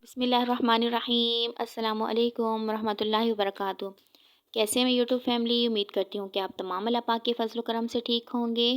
बिस्मिल्लाहिर्रहमानिर्रहीम अस्सलामुअलैकुम रहमतुल्लाहि वबरकातुहू। कैसे हैं मैं यूट्यूब फैमिली, उम्मीद करती हूँ कि आप तमाम अल्लाह पाक के फजल करम से ठीक होंगे।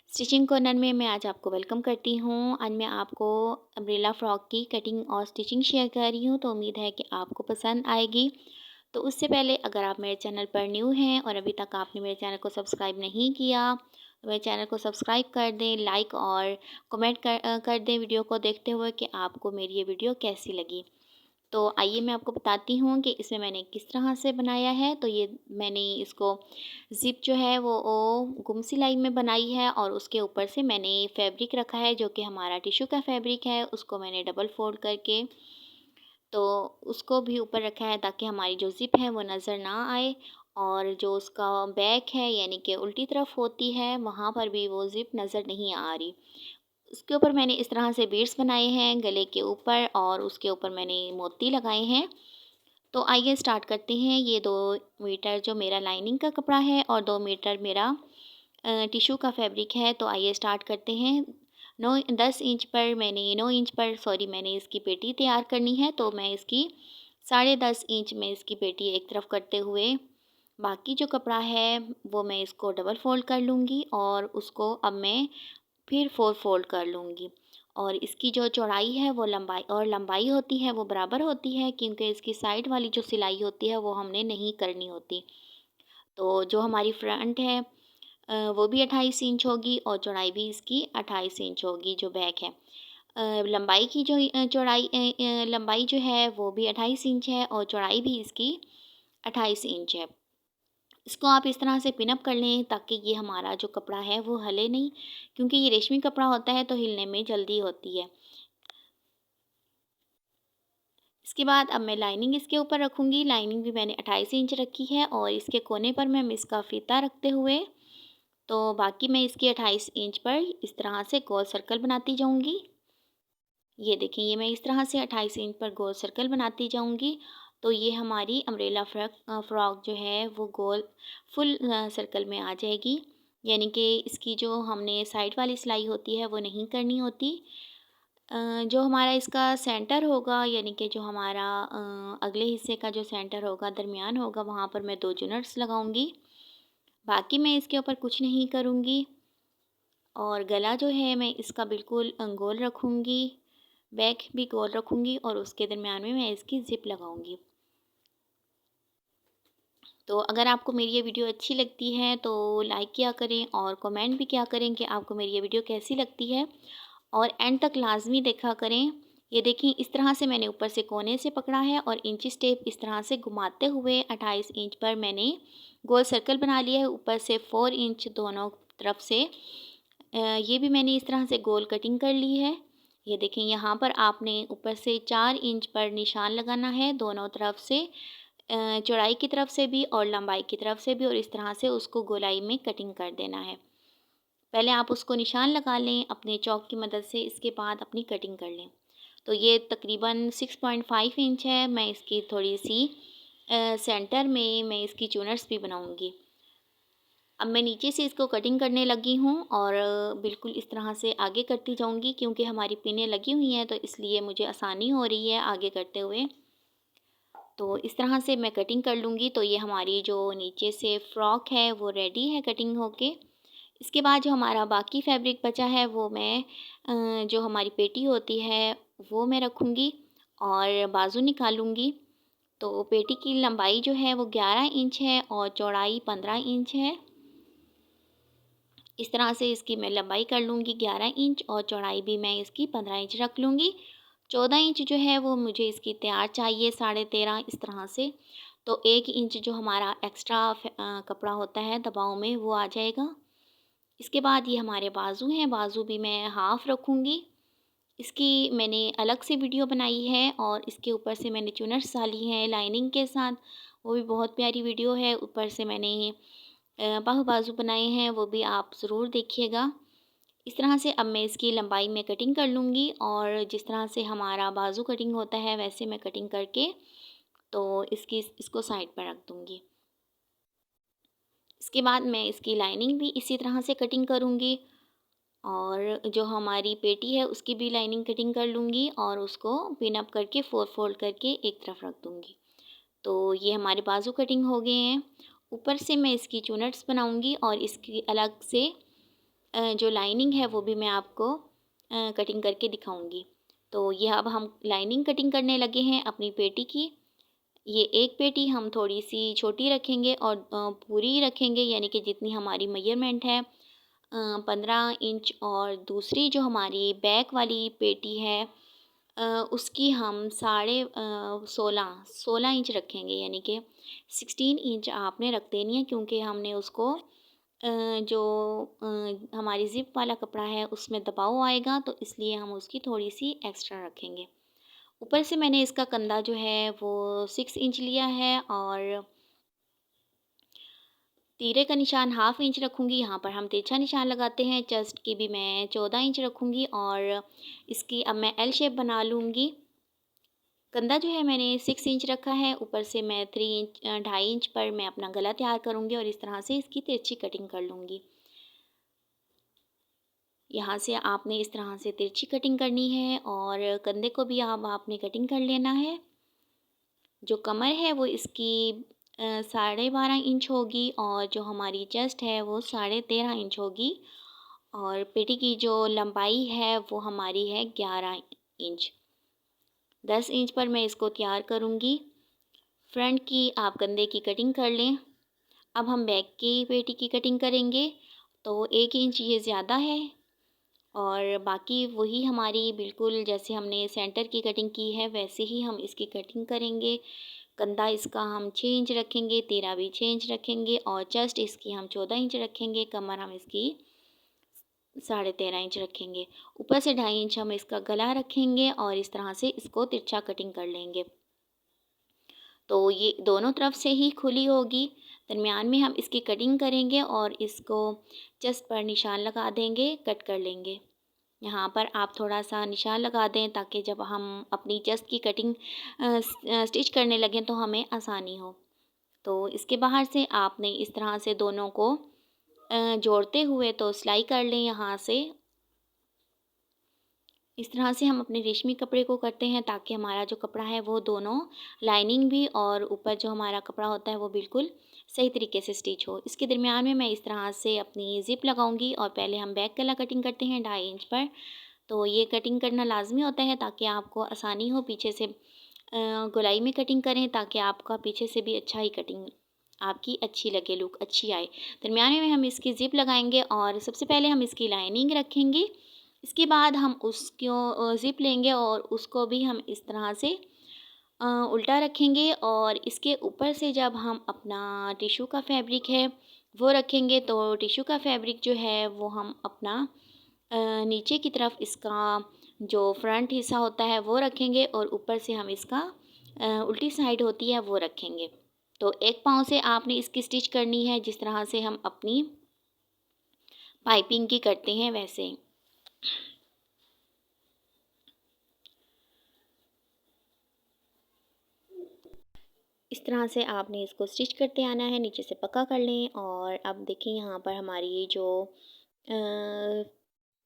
स्टिचिंग कॉर्नर में मैं आज आपको वेलकम करती हूँ। आज मैं आपको अम्ब्रेला फ़्रॉक की कटिंग और स्टिचिंग शेयर कर रही हूँ, तो उम्मीद है कि आपको पसंद आएगी। तो उससे पहले अगर आप मेरे चैनल पर न्यू हैं और अभी तक आपने मेरे चैनल को सब्सक्राइब नहीं किया, तो मेरे चैनल को सब्सक्राइब कर दें, लाइक और कमेंट कर दें वीडियो को देखते हुए कि आपको मेरी ये वीडियो कैसी लगी। तो आइए मैं आपको बताती हूँ कि इसे मैंने किस तरह से बनाया है। तो ये मैंने इसको ज़िप जो है वो गुम सिलाई में बनाई है और उसके ऊपर से मैंने फैब्रिक रखा है जो कि हमारा टिश्यू का फैब्रिक है, उसको मैंने डबल फोल्ड करके तो उसको भी ऊपर रखा है ताकि हमारी जो ज़िप है वो नज़र ना आए। और जो उसका बैक है यानी कि उल्टी तरफ होती है, वहाँ पर भी वो ज़िप नज़र नहीं आ रही। उसके ऊपर मैंने इस तरह से बीड्स बनाए हैं गले के ऊपर और उसके ऊपर मैंने मोती लगाए हैं। तो आइए स्टार्ट करते हैं। ये 2 मीटर जो मेरा लाइनिंग का कपड़ा है और 2 मीटर मेरा टिश्यू का फैब्रिक है। तो आइए स्टार्ट करते हैं। 9 इंच पर सॉरी मैंने इसकी पेटी तैयार करनी है, तो मैं इसकी 10.5 इंच में इसकी पेटी एक तरफ करते हुए बाकी जो कपड़ा है वो मैं इसको डबल फ़ोल्ड कर लूँगी और उसको अब मैं फिर 4 फ़ोल्ड कर लूँगी। और इसकी जो चौड़ाई है वो लंबाई होती है वो बराबर होती है, क्योंकि इसकी साइड वाली जो सिलाई होती है वो हमने नहीं करनी होती। तो जो हमारी फ्रंट है वो भी 28 इंच होगी और चौड़ाई भी इसकी 28 इंच होगी जो बैक है। लंबाई की जो लंबाई जो है वो भी 28 इंच है और चौड़ाई भी इसकी 28 इंच है। इसको आप इस तरह से पिन अप कर लें ताकि ये हमारा जो कपड़ा है वो हिले नहीं, क्योंकि ये रेशमी कपड़ा होता है तो हिलने में जल्दी होती है। इसके बाद अब मैं लाइनिंग इसके ऊपर रखूँगी। लाइनिंग भी मैंने 28 इंच रखी है और इसके कोने पर मैं इसका फीता रखते हुए तो बाकी मैं इसकी 28 इंच पर इस तरह से गोल सर्कल बनाती जाऊँगी। ये देखिए, ये मैं इस तरह से 28 इंच पर गोल सर्कल बनाती जाऊँगी। तो ये हमारी अम्ब्रेला फ्रॉक जो है वो गोल फुल सर्कल में आ जाएगी। यानी कि इसकी जो हमने साइड वाली सिलाई होती है वो नहीं करनी होती। जो हमारा इसका सेंटर होगा यानी कि जो हमारा अगले हिस्से का जो सेंटर होगा, दरमियान होगा, वहाँ पर मैं 2 चुनट्स लगाऊंगी। बाकी मैं इसके ऊपर कुछ नहीं करूँगी। और गला जो है मैं इसका बिल्कुल गोल रखूँगी, बैक भी गोल रखूँगी और उसके दरमियान में मैं इसकी ज़िप लगाऊँगी। तो अगर आपको मेरी ये वीडियो अच्छी लगती है तो लाइक किया करें और कमेंट भी किया करें कि आपको मेरी ये वीडियो कैसी लगती है, और एंड तक लाजमी देखा करें। ये देखिए, इस तरह से मैंने ऊपर से कोने से पकड़ा है और इंची टेप इस तरह से घुमाते हुए 28 इंच पर मैंने गोल सर्कल बना लिया है। ऊपर से 4 इंच दोनों तरफ से ये भी मैंने इस तरह से गोल कटिंग कर ली है। ये देखें, यहाँ पर आपने ऊपर से 4 इंच पर निशान लगाना है दोनों तरफ से, चौड़ाई की तरफ से भी और लंबाई की तरफ से भी, और इस तरह से उसको गोलाई में कटिंग कर देना है। पहले आप उसको निशान लगा लें अपने चॉक की मदद से, इसके बाद अपनी कटिंग कर लें। तो ये तकरीबन 6.5 इंच है। मैं इसकी थोड़ी सी सेंटर में मैं इसकी चूनर्स भी बनाऊंगी। अब मैं नीचे से इसको कटिंग करने लगी हूँ और बिल्कुल इस तरह से आगे करती जाऊँगी, क्योंकि हमारी पिनें लगी हुई हैं तो इसलिए मुझे आसानी हो रही है आगे करते हुए। तो इस तरह से मैं कटिंग कर लूँगी। तो ये हमारी जो नीचे से फ्रॉक है वो रेडी है कटिंग होके। इसके बाद जो हमारा बाकी फैब्रिक बचा है वो मैं जो हमारी पेटी होती है वो मैं रखूँगी और बाजू निकालूँगी। तो पेटी की लंबाई जो है वो 11 इंच है और चौड़ाई 15 इंच है। इस तरह से इसकी मैं लंबाई कर लूँगी 11 इंच और चौड़ाई भी मैं इसकी 15 इंच रख लूँगी। 14 इंच जो है वो मुझे इसकी तैयार चाहिए 13.5 इस तरह से। तो 1 इंच जो हमारा एक्स्ट्रा कपड़ा होता है दबाव में वो आ जाएगा। इसके बाद ये हमारे बाजू हैं, बाजू भी मैं हाफ़ रखूँगी। इसकी मैंने अलग से वीडियो बनाई है और इसके ऊपर से मैंने चुनट्स डाली हैं लाइनिंग के साथ, वो भी बहुत प्यारी वीडियो है। ऊपर से मैंने बाहु बाजू बनाए हैं, वो भी आप ज़रूर देखिएगा। इस तरह से अब मैं इसकी लंबाई में कटिंग कर लूँगी और जिस तरह से हमारा बाजू कटिंग होता है वैसे मैं कटिंग करके तो इसको साइड पर रख दूँगी। इसके बाद मैं इसकी लाइनिंग भी इसी तरह से कटिंग करूँगी और जो हमारी पेटी है उसकी भी लाइनिंग कटिंग कर लूँगी और उसको पिन अप करके 4 फोल्ड करके एक तरफ रख दूँगी। तो ये हमारे बाजू कटिंग हो गए हैं। ऊपर से मैं इसकी चुनट्स बनाऊँगी और इसकी अलग से जो लाइनिंग है वो भी मैं आपको कटिंग करके दिखाऊँगी। तो ये अब हम लाइनिंग कटिंग करने लगे हैं अपनी पेटी की। ये एक पेटी हम थोड़ी-सी छोटी रखेंगे और पूरी रखेंगे, यानी कि जितनी हमारी मेजरमेंट है 15 इंच, और दूसरी जो हमारी बैक वाली पेटी है उसकी हम 16 इंच रखेंगे, यानी कि 16 इंच आपने रख देनी है, क्योंकि हमने उसको जो हमारी ज़िप वाला कपड़ा है उसमें दबाव आएगा, तो इसलिए हम उसकी थोड़ी-सी एक्स्ट्रा रखेंगे। ऊपर से मैंने इसका कंधा जो है वो 6 इंच लिया है और तीरे का निशान हाफ इंच रखूँगी। यहाँ पर हम तिरछा निशान लगाते हैं। चेस्ट की भी मैं 14 इंच रखूँगी और इसकी अब मैं एल शेप बना लूँगी। कंधा जो है मैंने 6 इंच रखा है। ऊपर से मैं 3 इंच 2.5 इंच पर मैं अपना गला तैयार करूँगी और इस तरह से इसकी तिरछी कटिंग कर लूँगी। यहाँ से आपने इस तरह से तिरछी कटिंग करनी है और कंधे को भी अब आपने कटिंग कर लेना है। जो कमर है वो इसकी 12.5 इंच होगी और जो हमारी चेस्ट है वो 13.5 इंच होगी और पेटी की जो लंबाई है वो हमारी है 11 इंच। 10 इंच पर मैं इसको तैयार करूँगी। फ्रंट की आप कंधे की कटिंग कर लें। अब हम बैक की पेटी की कटिंग करेंगे, तो 1 इंच ये ज़्यादा है और बाकी वही हमारी बिल्कुल जैसे हमने सेंटर की कटिंग की है वैसे ही हम इसकी कटिंग करेंगे। कंधा इसका हम 6 इंच रखेंगे, तीरा भी 6 इंच रखेंगे और चेस्ट इसकी हम 14 इंच रखेंगे, कमर हम इसकी 13.5 इंच रखेंगे। ऊपर से 2.5 इंच हम इसका गला रखेंगे और इस तरह से इसको तिरछा कटिंग कर लेंगे। तो ये दोनों तरफ से ही खुली होगी, दरमियान में हम इसकी कटिंग करेंगे और इसको चेस्ट पर निशान लगा देंगे, कट कर लेंगे। यहाँ पर आप थोड़ा-सा निशान लगा दें ताकि जब हम अपनी चेस्ट की कटिंग स्टिच करने लगें तो हमें आसानी हो। तो इसके बाहर से आपने इस तरह से दोनों को जोड़ते हुए तो सिलाई कर लें यहाँ से। इस तरह से हम अपने रेशमी कपड़े को करते हैं ताकि हमारा जो कपड़ा है वो दोनों लाइनिंग भी और ऊपर जो हमारा कपड़ा होता है वो बिल्कुल सही तरीके से स्टिच हो। इसके दरमियान में मैं इस तरह से अपनी ज़िप लगाऊंगी और पहले हम बैक गला कटिंग करते हैं 2.5 इंच पर। तो ये कटिंग करना लाजमी होता है ताकि आपको आसानी हो पीछे से गोलाई में कटिंग करें, ताकि आपका पीछे से भी अच्छा ही कटिंग आपकी अच्छी लगे, लुक अच्छी आए। दरमियाने में हम इसकी ज़िप लगाएंगे और सबसे पहले हम इसकी लाइनिंग रखेंगे। इसके बाद हम उसको ज़िप लेंगे और उसको भी हम इस तरह से उल्टा रखेंगे और इसके ऊपर से जब हम अपना टिश्यू का फैब्रिक है वो रखेंगे, तो टिश्यू का फैब्रिक जो है वो हम अपना नीचे की तरफ इसका जो फ्रंट हिस्सा होता है वो रखेंगे और ऊपर से हम इसका उल्टी साइड होती है वो रखेंगे। तो एक पाँव से आपने इसकी स्टिच करनी है जिस तरह से हम अपनी पाइपिंग की करते हैं वैसे। इस तरह से आपने इसको स्टिच करते आना है, नीचे से पक्का कर लें। और अब देखिए यहाँ पर हमारी ये जो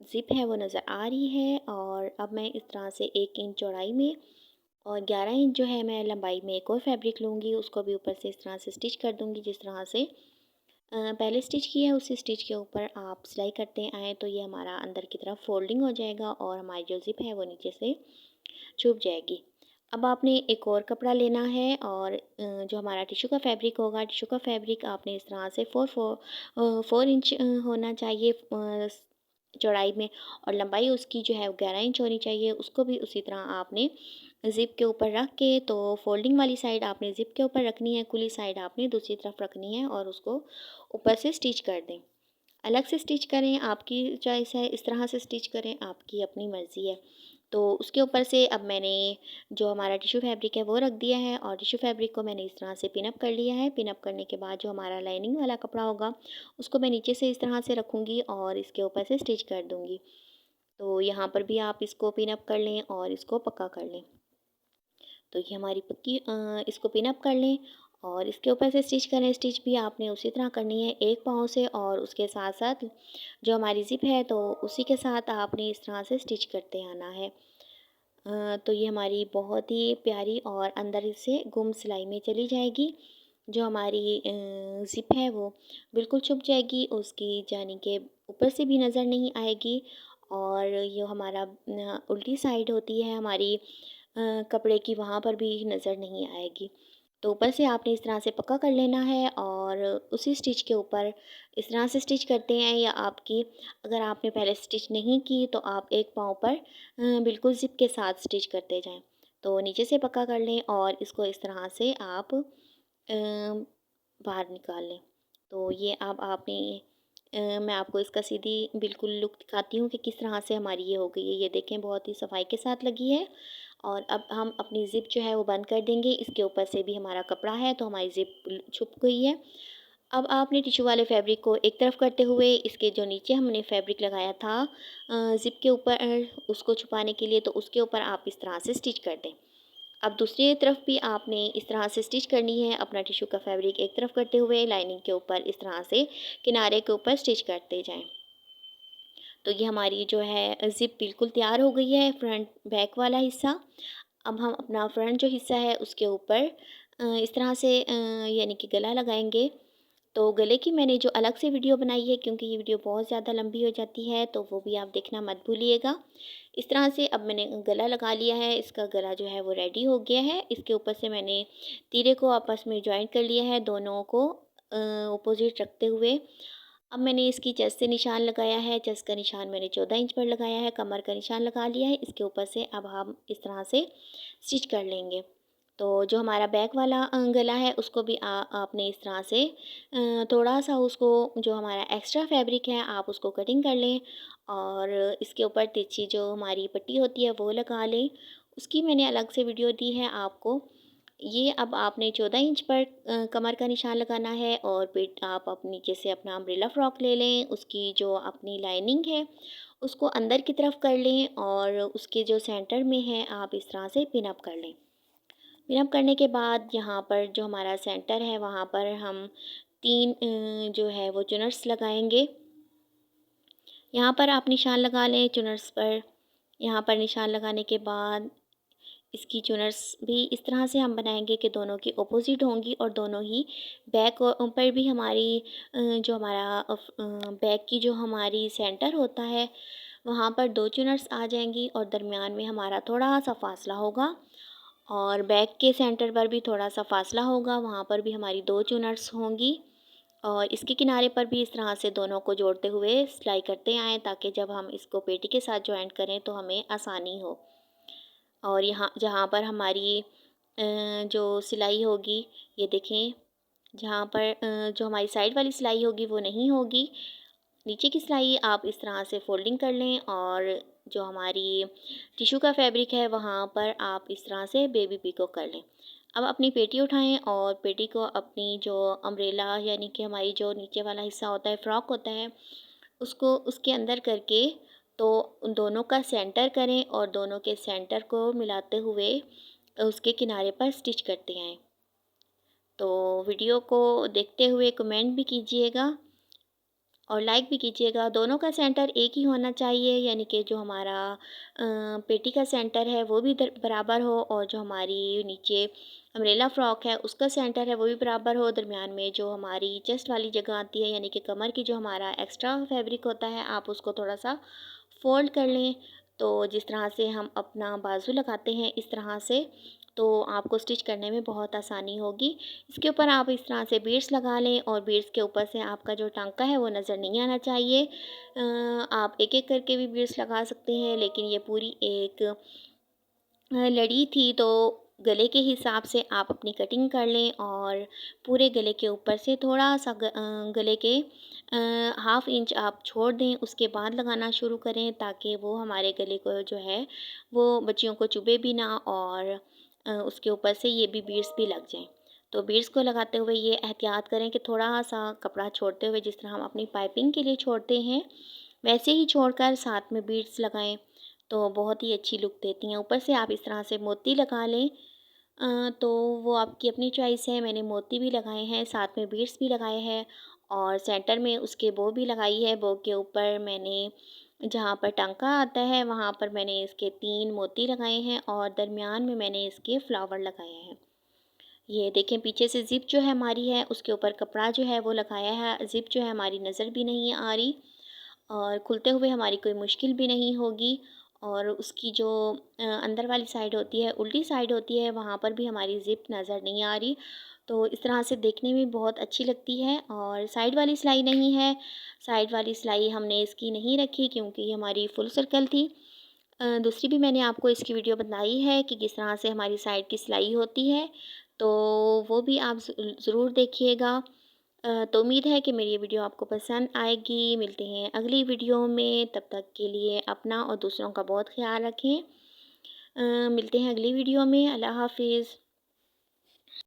ज़िप है वो नज़र आ रही है और अब मैं इस तरह से 1 इंच चौड़ाई में और 11 इंच जो है मैं लंबाई में एक और फैब्रिक लूँगी, उसको भी ऊपर से इस तरह से स्टिच कर दूँगी। जिस तरह से पहले स्टिच किया है उसी स्टिच के ऊपर आप सिलाई करते आएँ तो ये हमारा अंदर की तरफ फोल्डिंग हो जाएगा और हमारी जो ज़िप है वो नीचे से छुप जाएगी। अब आपने एक और कपड़ा लेना है और जो हमारा टिश्यू का फैब्रिक होगा, टिश्यू का फैब्रिक आपने इस तरह से 4 इंच होना चाहिए चौड़ाई में और लंबाई उसकी जो है वो 11 इंच होनी चाहिए। उसको भी उसी तरह आपने ज़िप के ऊपर रख के, तो फोल्डिंग वाली साइड आपने ज़िप के ऊपर रखनी है, खुली साइड आपने दूसरी तरफ रखनी है और उसको ऊपर से स्टिच कर दें। अलग से स्टिच करें, आपकी चॉइस है, इस तरह से स्टिच करें, आपकी अपनी मर्ज़ी है। तो उसके ऊपर से अब मैंने जो हमारा टिश्यू फैब्रिक है वो रख दिया है और टिश्यू फैब्रिक को मैंने इस तरह से पिन अप कर लिया है। पिन अप करने के बाद जो हमारा लाइनिंग वाला कपड़ा होगा उसको मैं नीचे से इस तरह से रखूँगी और इसके ऊपर से स्टिच कर दूँगी। तो यहाँ पर भी आप इसको पिन अप कर लें और इसको पक्का कर लें। तो ये हमारी इसको पिन अप कर लें और इसके ऊपर से स्टिच करें। स्टिच भी आपने उसी तरह करनी है, एक पाँव से, और उसके साथ साथ जो हमारी ज़िप है तो उसी के साथ आपने इस तरह से स्टिच करते आना है। तो ये हमारी बहुत ही प्यारी और अंदर से गुम सिलाई में चली जाएगी। जो हमारी ज़िप है वो बिल्कुल छुप जाएगी, उसकी जानी के ऊपर से भी नज़र नहीं आएगी, और ये हमारा उल्टी साइड होती है हमारी कपड़े की, वहाँ पर भी नज़र नहीं आएगी। तो ऊपर से आपने इस तरह से पक्का कर लेना है, और उसी स्टिच के ऊपर इस तरह से स्टिच करते हैं, या आपकी अगर आपने पहले स्टिच नहीं की तो आप एक पाँव पर बिल्कुल ज़िप के साथ स्टिच करते जाएं। तो नीचे से पक्का कर लें और इसको इस तरह से आप बाहर निकाल लें। तो ये अब आपने मैं आपको इसका सीधी बिल्कुल लुक दिखाती हूँ कि किस तरह से हमारी ये हो गई है। ये देखें बहुत ही सफाई के साथ लगी है। और अब हम अपनी ज़िप जो है वो बंद कर देंगे। इसके ऊपर से भी हमारा कपड़ा है तो हमारी ज़िप छुप गई है। अब आपने टिश्यू वाले फैब्रिक को एक तरफ करते हुए इसके जो नीचे हमने फैब्रिक लगाया था ज़िप के ऊपर उसको छुपाने के लिए, तो उसके ऊपर आप इस तरह से स्टिच कर दें। अब दूसरी तरफ भी आपने इस तरह से स्टिच करनी है। अपना टिश्यू का फैब्रिक एक तरफ करते हुए लाइनिंग के ऊपर इस तरह से किनारे के ऊपर स्टिच करते जाएं। तो ये हमारी जो है ज़िप बिल्कुल तैयार हो गई है, फ्रंट बैक वाला हिस्सा। अब हम अपना फ्रंट जो हिस्सा है उसके ऊपर इस तरह से यानी कि गला लगाएंगे। तो गले की मैंने जो अलग से वीडियो बनाई है, क्योंकि ये वीडियो बहुत ज़्यादा लंबी हो जाती है, तो वो भी आप देखना मत भूलिएगा। इस तरह से अब मैंने गला लगा लिया है। इसका गला जो है वो रेडी हो गया है। इसके ऊपर से मैंने तीरे को आपस में जॉइंट कर लिया है, दोनों को अपोजिट रखते हुए। अब मैंने इसकी चेस्ट से निशान लगाया है। चेस्ट का निशान मैंने 14 इंच पर लगाया है। कमर का निशान लगा लिया है। इसके ऊपर से अब हम इस तरह से स्टिच कर लेंगे। तो जो हमारा बैक वाला गला है उसको भी आपने इस तरह से थोड़ा सा उसको, जो हमारा एक्स्ट्रा फैब्रिक है आप उसको कटिंग कर लें, और इसके ऊपर तिरछी जो हमारी पट्टी होती है वो लगा लें। उसकी मैंने अलग से वीडियो दी है आपको। ये अब आपने 14 इंच पर कमर का निशान लगाना है, और पेट आप नीचे से अपना अम्ब्रेला फ्रॉक ले लें। उसकी जो अपनी लाइनिंग है उसको अंदर की तरफ कर लें, और उसके जो सेंटर में है आप इस तरह से पिन अप कर लें। पिन अप करने के बाद यहाँ पर जो हमारा सेंटर है वहाँ पर हम 3 जो है वो चुनर्स लगाएंगे। यहाँ पर आप निशान लगा लें चुनर्स पर। यहाँ पर निशान लगाने के बाद इसकी चुनर्स भी इस तरह से हम बनाएंगे कि दोनों की ऑपोजिट होंगी, और दोनों ही बैक पर भी हमारी जो हमारा बैक की जो हमारी सेंटर होता है वहाँ पर 2 चुनर्स आ जाएंगी, और दरमियान में हमारा थोड़ा सा फासला होगा, और बैक के सेंटर पर भी थोड़ा सा फासला होगा, वहाँ पर भी हमारी 2 चुनर्स होंगी। और इसके किनारे पर भी इस तरह से दोनों को जोड़ते हुए सिलाई करते आएँ, ताकि जब हम इसको पेटी के साथ जॉइंट करें तो हमें आसानी हो। और यहाँ जहाँ पर हमारी जो सिलाई होगी, ये देखें, जहाँ पर जो हमारी साइड वाली सिलाई होगी वो नहीं होगी। नीचे की सिलाई आप इस तरह से फोल्डिंग कर लें, और जो हमारी टिश्यू का फैब्रिक है वहाँ पर आप इस तरह से बेबी पिको कर लें। अब अपनी पेटी उठाएं, और पेटी को अपनी जो अम्ब्रेला यानी कि हमारी जो नीचे वाला हिस्सा होता है, फ्रॉक होता है, उसको उसके अंदर करके तो उन दोनों का सेंटर करें, और दोनों के सेंटर को मिलाते हुए उसके किनारे पर स्टिच करते आएँ। तो वीडियो को देखते हुए कमेंट भी कीजिएगा और लाइक भी कीजिएगा। दोनों का सेंटर एक ही होना चाहिए, यानी कि जो हमारा पेटी का सेंटर है वो भी बराबर हो, और जो हमारी नीचे अम्ब्रेला फ्रॉक है उसका सेंटर है वो भी बराबर हो। दरमियान में जो हमारी चेस्ट वाली जगह आती है, यानी कि कमर की जो हमारा एक्स्ट्रा फैब्रिक होता है, आप उसको थोड़ा सा फ़ोल्ड कर लें। तो जिस तरह से हम अपना बाजू लगाते हैं इस तरह से, तो आपको स्टिच करने में बहुत आसानी होगी। इसके ऊपर आप इस तरह से बीड्स लगा लें, और बीड्स के ऊपर से आपका जो टांका है वो नज़र नहीं आना चाहिए। आप एक-एक करके भी बीड्स लगा सकते हैं, लेकिन ये पूरी एक लड़ी थी, तो गले के हिसाब से आप अपनी कटिंग कर लें, और पूरे गले के ऊपर से थोड़ा सा गले के हाफ़ इंच आप छोड़ दें, उसके बाद लगाना शुरू करें, ताकि वो हमारे गले को जो है वो बच्चियों को चुभे भी ना, और उसके ऊपर से ये भी बीड्स भी लग जाएँ। तो बीड्स को लगाते हुए ये एहतियात करें कि थोड़ा-सा कपड़ा छोड़ते हुए, जिस तरह हम अपनी पाइपिंग के लिए छोड़ते हैं, वैसे ही छोड़कर साथ में बीड्स लगाएँ, तो बहुत ही अच्छी लुक देती हैं। ऊपर से आप इस तरह से मोती लगा लें, तो वो आपकी अपनी चॉइस है। मैंने मोती भी लगाए हैं, साथ में बीड्स भी लगाए हैं और सेंटर में उसके बो भी लगाई है। बो के ऊपर मैंने जहाँ पर टाँका आता है वहाँ पर मैंने इसके 3 मोती लगाए हैं और दरमियान में मैंने इसके फ्लावर लगाए हैं। ये देखें, पीछे से ज़िप जो है हमारी है उसके ऊपर कपड़ा जो है वो लगाया है। ज़िप जो है हमारी नज़र भी नहीं आ रही और खुलते हुए हमारी कोई मुश्किल भी नहीं होगी। और उसकी जो अंदर वाली साइड होती है, उल्टी साइड होती है, वहाँ पर भी हमारी ज़िप नज़र नहीं आ रही। तो इस तरह से देखने में बहुत अच्छी लगती है। और साइड वाली सिलाई नहीं है, साइड वाली सिलाई हमने इसकी नहीं रखी क्योंकि ये हमारी फुल सर्कल थी। दूसरी भी मैंने आपको इसकी वीडियो बताई है कि किस तरह से हमारी साइड की सिलाई होती है, तो वो भी आप ज़रूर देखिएगा। तो उम्मीद है कि मेरी ये वीडियो आपको पसंद आएगी। मिलते हैं अगली वीडियो में, तब तक के लिए अपना और दूसरों का बहुत ख़्याल रखें। मिलते हैं अगली वीडियो में। अल्लाह हाफ़िज़।